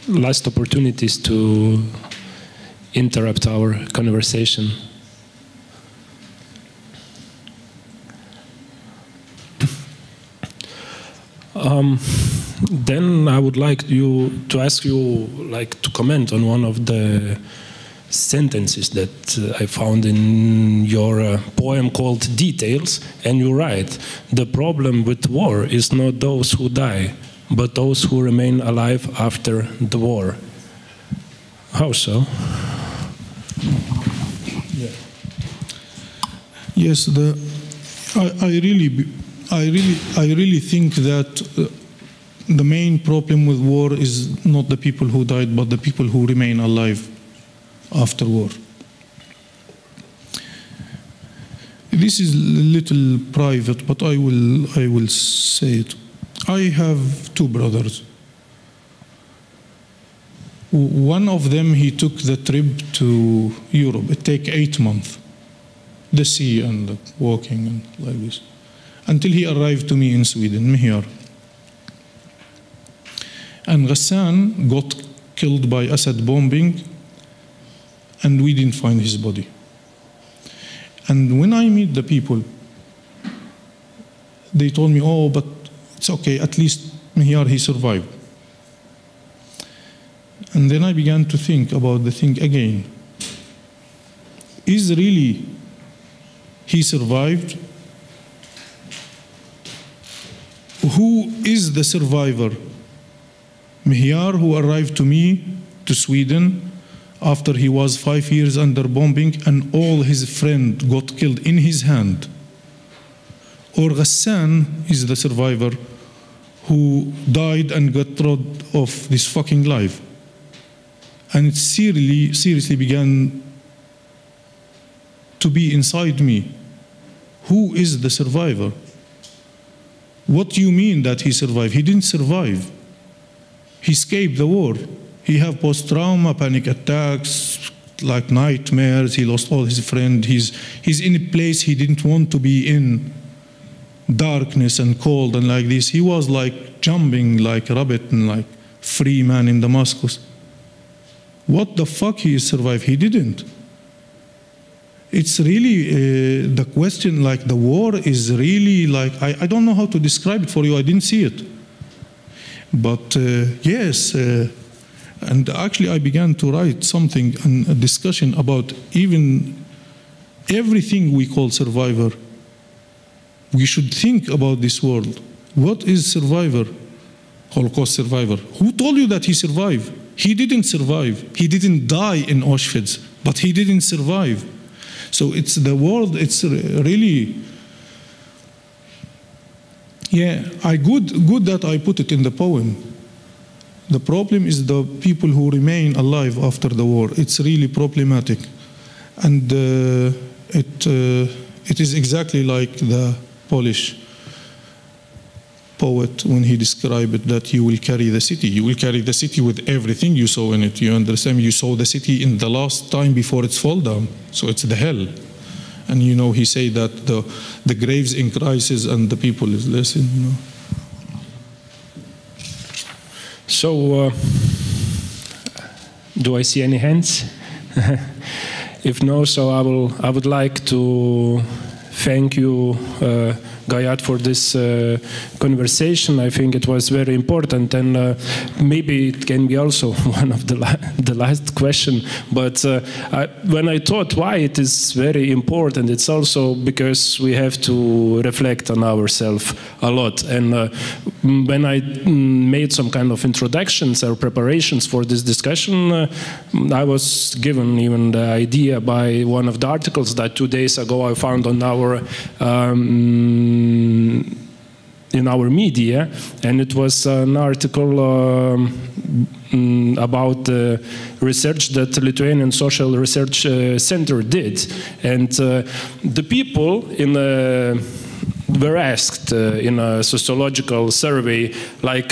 last opportunities to interrupt our conversation. Then I would like to ask you to comment on one of the sentences that I found in your poem called Details, and you write, the problem with war is not those who die, but those who remain alive after the war. How so? Yeah. Yes, I really think that the main problem with war is not the people who died, but the people who remain alive after war. This is a little private, but I will say it. I have 2 brothers. One of them, he took the trip to Europe. It took 8 months. the sea and walking and like this, until he arrived to me in Sweden, Mihyar. And Ghassan got killed by Assad bombing, and we didn't find his body. And when I meet the people, they told me, oh, but it's okay, at least Mihyar, he survived. And then I began to think about the thing again. Is really he survived? Who is the survivor? Mihyar, who arrived to me, to Sweden, after he was 5 years under bombing and all his friends got killed in his hand. Or Ghassan is the survivor who died and got rid of this fucking life. And it seriously began to be inside me. Who is the survivor? What do you mean that he survived? He didn't survive. He escaped the war. He had post-trauma, panic attacks, like nightmares. He lost all his friends. He's in a place he didn't want to be in. Darkness and cold and like this. He was like jumping like a rabbit and like free man in Damascus. What the fuck he survived? He didn't. It's really the question, like the war is really like, I don't know how to describe it for you. I didn't see it. But yes, and actually I began to write something, a discussion about even everything we call survivor. We should think about this world. What is survivor? Holocaust survivor. Who told you that he survived? He didn't survive. He didn't die in Auschwitz, but he didn't survive. So it's the world, it's really, yeah, good that I put it in the poem. The problem is the people who remain alive after the war. It's really problematic. And it is exactly like the Polish poet when he described it, that you will carry the city. You will carry the city with everything you saw in it. You understand? You saw the city in the last time before its fall down. So it's the hell. And you know, he said that the graves in crisis and the people is less. You know. So, do I see any hands? If no, so I would like to thank you, Ghayath, for this conversation. I think it was very important, and maybe it can be also one of the last question. But when I thought why it is very important, it's also because we have to reflect on ourselves a lot. And when I made some kind of introductions or preparations for this discussion, I was given even the idea by one of the articles that 2 days ago I found on our in our media, and it was an article about the research that the Lithuanian Social Research Center did. And the people were asked in a sociological survey, like,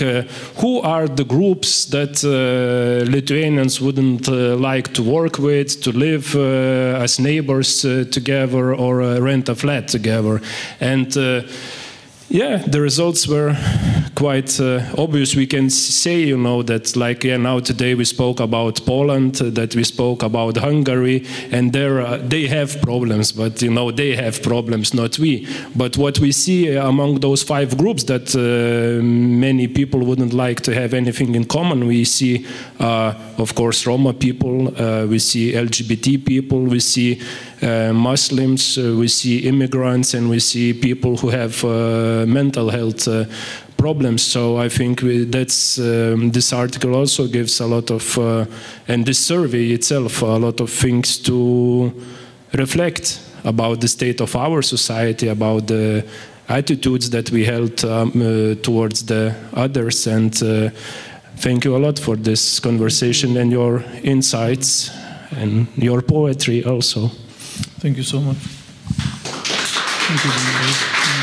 who are the groups that Lithuanians wouldn't like to work with, to live as neighbors together, or rent a flat together. And yeah, the results were quite obvious. We can say, you know, that like, yeah, now today we spoke about Poland, that we spoke about Hungary, and they have problems, but you know, they have problems, not we. But what we see among those 5 groups, that many people wouldn't like to have anything in common. We see, of course, Roma people, we see LGBT people, we see Muslims, we see immigrants, and we see people who have mental health problems. So I think that's this article also gives a lot of, and this survey itself, a lot of things to reflect about the state of our society, about the attitudes that we held towards the others. And thank you a lot for this conversation and your insights and your poetry also. Thank you so much. Thank you.